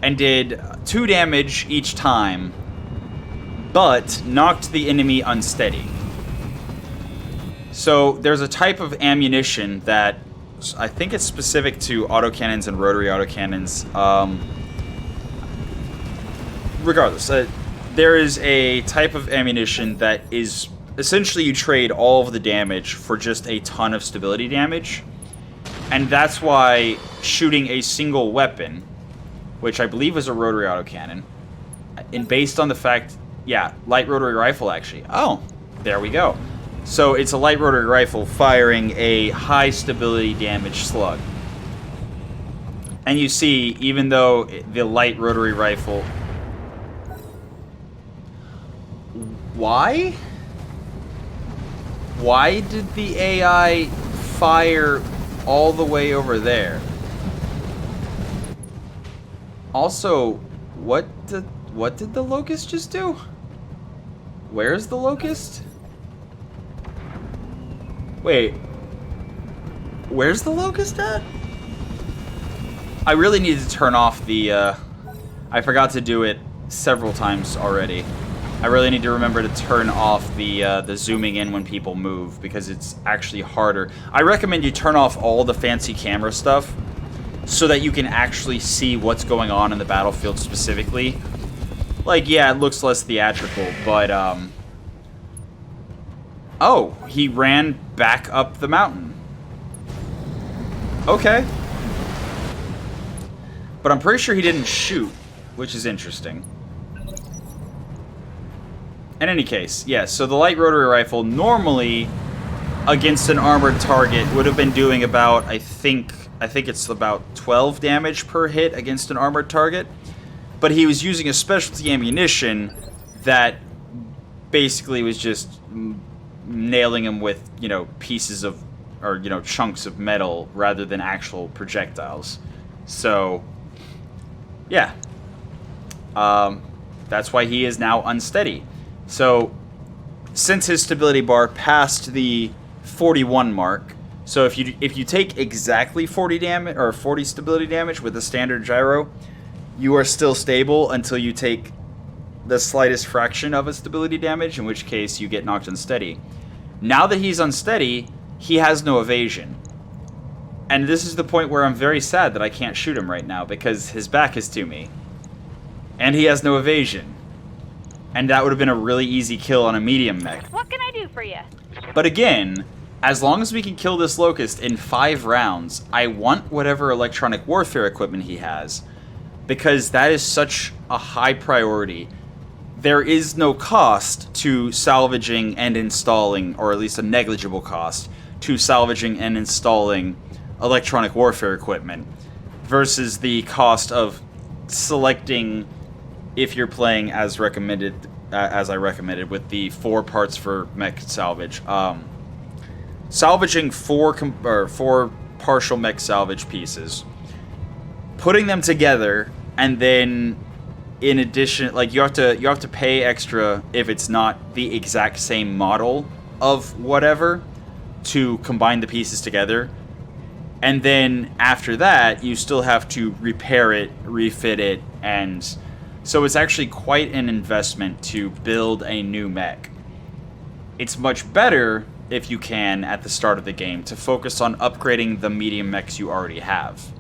and did 2 damage each time, but knocked the enemy unsteady. So there's a type of ammunition that I think it's specific to autocannons and rotary autocannons. Regardless, there is a type of ammunition that is essentially you trade all of the damage for just a ton of stability damage. And that's why shooting a single weapon, which I believe is a rotary autocannon, and based on the fact... Yeah, light rotary rifle, actually. Oh, there we go. So it's a light rotary rifle firing a high stability damage slug. And you see, even though the light rotary rifle... Why? Why did the AI fire all the way over there? Also, what did the Locust just do? Where's the Locust? Wait. Where's the Locust at? I really need to turn off the, I forgot to do it several times already. I really need to remember to turn off the zooming in when people move, because it's actually harder. I recommend you turn off all the fancy camera stuff so that you can actually see what's going on in the battlefield specifically. Like, yeah, it looks less theatrical, but, oh, he ran back up the mountain. Okay. But I'm pretty sure he didn't shoot, which is interesting. In any case, yeah, so the light rotary rifle normally against an armored target would have been doing about, I think it's about 12 damage per hit against an armored target. But he was using a specialty ammunition that basically was just nailing him with, you know, pieces of, or, you know, chunks of metal rather than actual projectiles. So, yeah. That's why he is now unsteady. So, since his stability bar passed the 41 mark, so if you take exactly 40 damage or 40 stability damage with a standard gyro, you are still stable until you take the slightest fraction of a stability damage, in which case you get knocked unsteady. Now that he's unsteady, he has no evasion. And this is the point where I'm very sad that I can't shoot him right now, because his back is to me. And he has no evasion. And that would have been a really easy kill on a medium mech. What can I do for you? But again, as long as we can kill this Locust in 5 rounds, I want whatever electronic warfare equipment he has, because that is such a high priority. There is no cost to salvaging and installing, or at least a negligible cost, to salvaging and installing electronic warfare equipment versus the cost of selecting, if you're playing as recommended, as I recommended with the 4 parts for mech salvage, salvaging 4 partial mech salvage pieces, putting them together, and then in addition, like, you have to pay extra if it's not the exact same model of whatever to combine the pieces together. And then after that, you still have to repair it, refit it, and so it's actually quite an investment to build a new mech. It's much better, if you can, at the start of the game, to focus on upgrading the medium mechs you already have.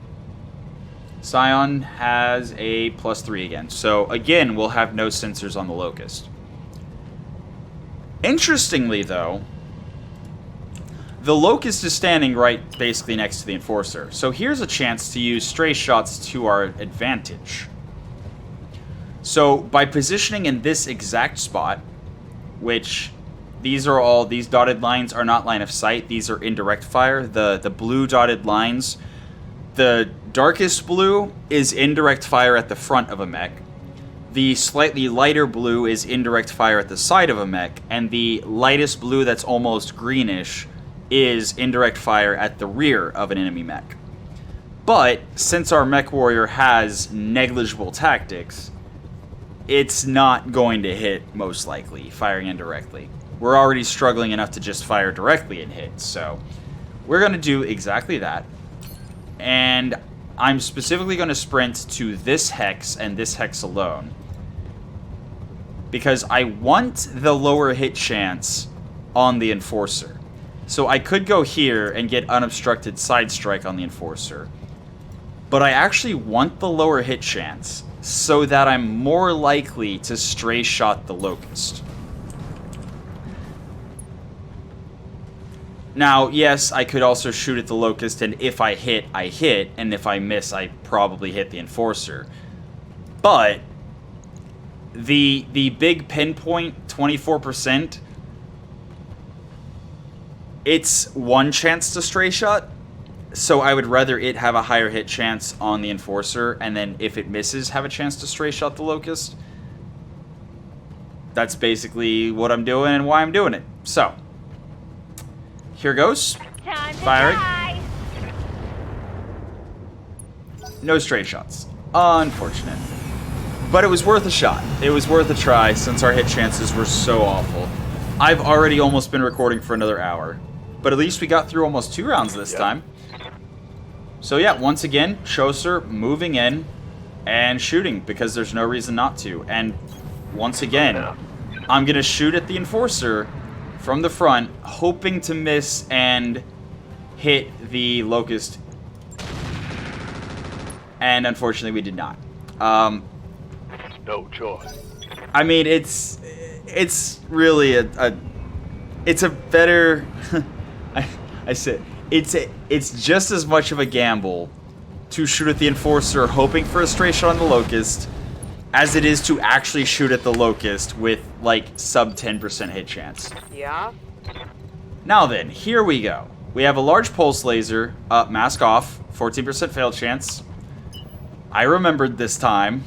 Scion has a +3 again, so again, we'll have no sensors on the Locust. Interestingly, though, the Locust is standing right basically next to the Enforcer, so here's a chance to use stray shots to our advantage. So, by positioning in this exact spot, which these dotted lines are not line of sight, these are indirect fire. The blue dotted lines, the darkest blue is indirect fire at the front of a mech. The slightly lighter blue is indirect fire at the side of a mech, and the lightest blue that's almost greenish is indirect fire at the rear of an enemy mech. But since our Mechwarrior has negligible tactics, it's not going to hit, most likely, firing indirectly. We're already struggling enough to just fire directly and hit, so we're going to do exactly that. And I'm specifically going to sprint to this hex and this hex alone, because I want the lower hit chance on the Enforcer. So I could go here and get unobstructed side strike on the Enforcer, but I actually want the lower hit chance so that I'm more likely to stray shot the Locust. Now, yes, I could also shoot at the Locust, and if I hit, I hit, and if I miss, I probably hit the Enforcer. But the big pinpoint, 24%, it's one chance to stray shot, so I would rather it have a higher hit chance on the Enforcer, and then if it misses, have a chance to stray shot the Locust. That's basically what I'm doing and why I'm doing it. So, here goes. Time to Firing. die. No stray shots. Unfortunate. But it was worth a shot. It was worth a try since our hit chances were so awful. I've already almost been recording for another hour, but at least we got through almost 2 rounds this time. So yeah, once again, Chaucer moving in and shooting because there's no reason not to. And once again, I'm going to shoot at the Enforcer from the front, hoping to miss and hit the Locust. And unfortunately, we did not. No choice. I mean, it's really it's a better. I said it's just as much of a gamble to shoot at the Enforcer, hoping for a stray shot on the Locust, as it is to actually shoot at the Locust with like sub 10% hit chance. Yeah? Now then, here we go. We have a large pulse laser, mask off, 14% fail chance. I remembered this time.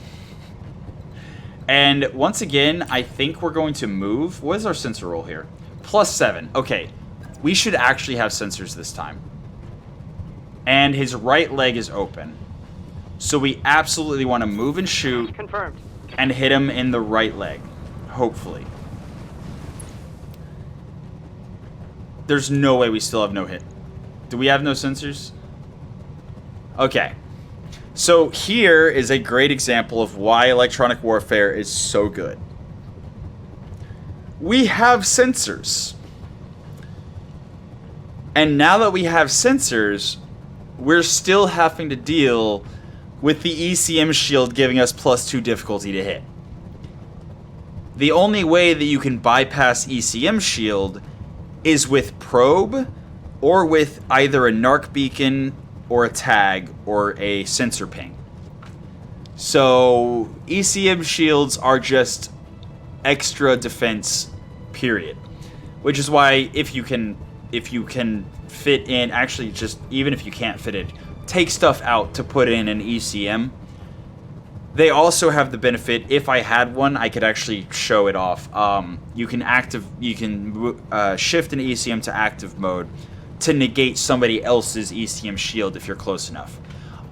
And once again, I think we're going to move. What is our sensor roll here? +7. Okay, we should actually have sensors this time. And his right leg is open. So we absolutely want to move and shoot. Confirmed. And hit him in the right leg. Hopefully. There's no way we still have no hit. Do we have no sensors? Okay. So here is a great example of why electronic warfare is so good. We have sensors. And now that we have sensors, we're still having to deal with the ECM shield giving us +2 difficulty to hit. The only way that you can bypass ECM shield is with probe or with either a narc beacon or a tag or a sensor ping. So ECM shields are just extra defense, period. Which is why if you can fit in, actually just even if you can't fit it, take stuff out to put in an ECM. They also have the benefit, if I had one, I could actually show it off. You can shift an ECM to active mode to negate somebody else's ECM shield if you're close enough.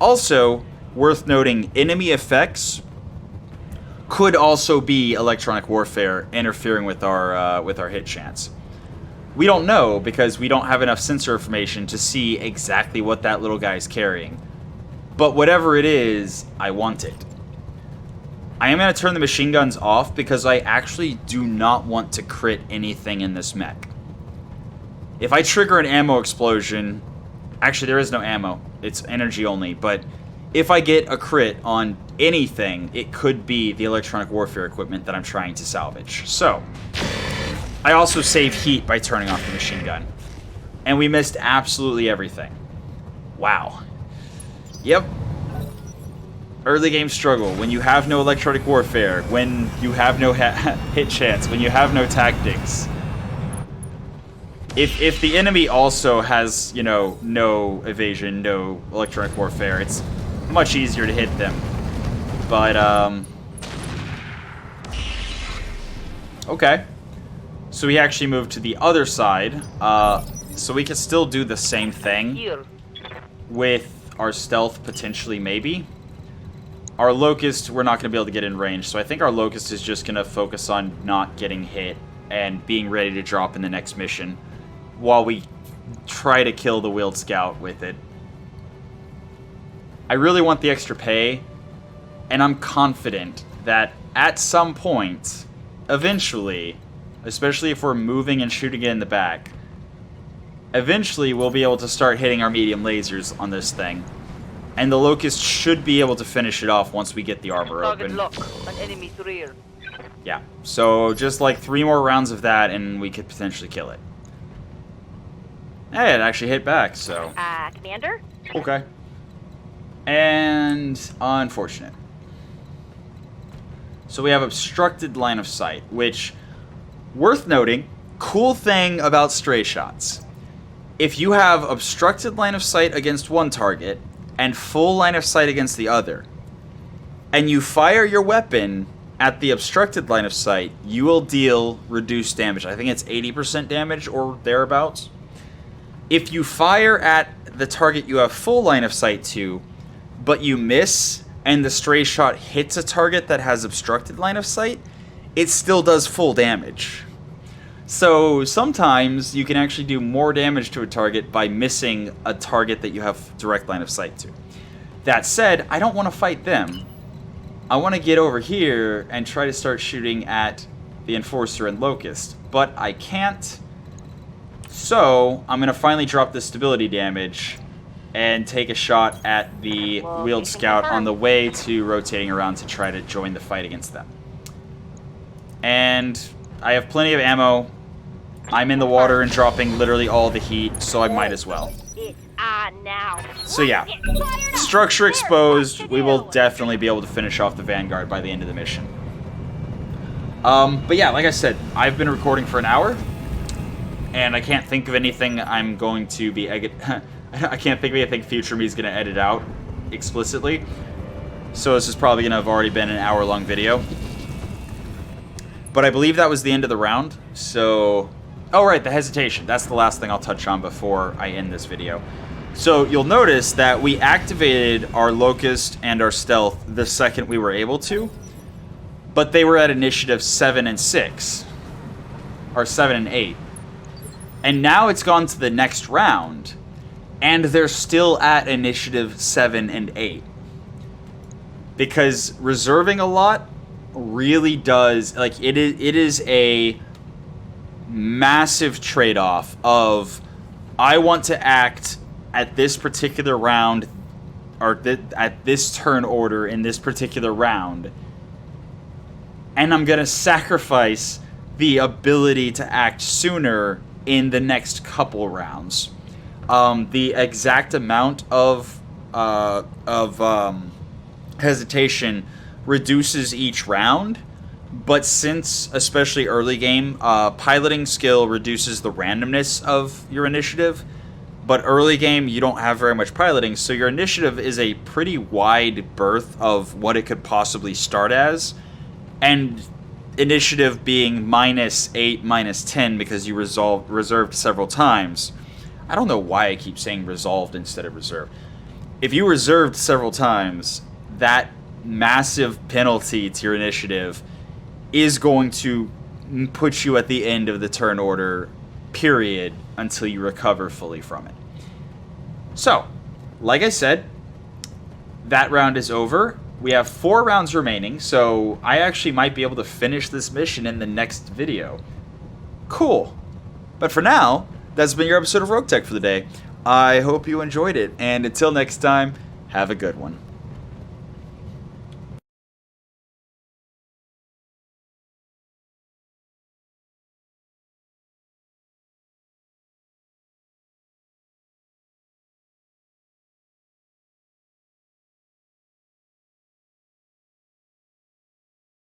Also, worth noting, enemy effects could also be electronic warfare interfering with our hit chance. We don't know because we don't have enough sensor information to see exactly what that little guy's carrying. But whatever it is, I want it. I am going to turn the machine guns off because I actually do not want to crit anything in this mech. If I trigger an ammo explosion, actually there is no ammo, it's energy only, but if I get a crit on anything, it could be the electronic warfare equipment that I'm trying to salvage. So, I also save heat by turning off the machine gun. And we missed absolutely everything. Wow. Yep. Early game struggle, when you have no electronic warfare, when you have no hit chance, when you have no tactics. If the enemy also has, you know, no evasion, no electronic warfare, it's much easier to hit them. But, okay. So we actually moved to the other side, so we can still do the same thing with our stealth, potentially, maybe. Our Locust, we're not going to be able to get in range, so I think our Locust is just going to focus on not getting hit and being ready to drop in the next mission while we try to kill the Wheeled Scout with it. I really want the extra pay, and I'm confident that at some point, eventually, especially if we're moving and shooting it in the back, eventually we'll be able to start hitting our medium lasers on this thing. And the Locust should be able to finish it off once we get the arbor open. Lock on enemy's rear. Yeah, so just like 3 more rounds of that and we could potentially kill it. Hey, it actually hit back, so... Commander? Okay. And unfortunate. So we have obstructed line of sight, which, worth noting, cool thing about stray shots. If you have obstructed line of sight against one target, and full line of sight against the other, and you fire your weapon at the obstructed line of sight, you will deal reduced damage. I think it's 80% damage or thereabouts. If you fire at the target you have full line of sight to, but you miss, and the stray shot hits a target that has obstructed line of sight, it still does full damage. So sometimes you can actually do more damage to a target by missing a target that you have direct line of sight to. That said, I don't want to fight them. I want to get over here and try to start shooting at the Enforcer and Locust, but I can't. So I'm going to finally drop the stability damage and take a shot at the Wheeled Scout on the way to rotating around to try to join the fight against them. And I have plenty of ammo. I'm in the water and dropping literally all the heat, so I might as well. It's on now. So yeah, structure exposed. We will definitely be able to finish off the vanguard by the end of the mission. But yeah, like I said, I've been recording for an hour, and I can't think of anything I'm going to be... I can't think of anything future me is going to edit out explicitly. So this is probably going to have already been an hour-long video. But I believe that was the end of the round, so... Oh, right, the hesitation. That's the last thing I'll touch on before I end this video. So you'll notice that we activated our Locust and our Stealth the second we were able to, but they were at initiative 7 and 6. Or 7 and 8. And now it's gone to the next round, and they're still at initiative 7 and 8. Because reserving a lot really does, like, it is a massive trade-off of I want to act at this particular round, or at this turn order in this particular round, and I'm going to sacrifice the ability to act sooner in the next couple rounds. The exact amount of hesitation reduces each round, but since, especially early game, piloting skill reduces the randomness of your initiative, but early game you don't have very much piloting, so your initiative is a pretty wide berth of what it could possibly start as, and initiative being -8, -10 because you reserved several times. I don't know why I keep saying resolved instead of reserved. If you reserved several times, that massive penalty to your initiative is going to put you at the end of the turn order, period, until you recover fully from it. So, like I said, that round is over. We have 4 rounds remaining, so I actually might be able to finish this mission in the next video. Cool. But for now, that's been your episode of Roguetech for the day. I hope you enjoyed it, and until next time, have a good one.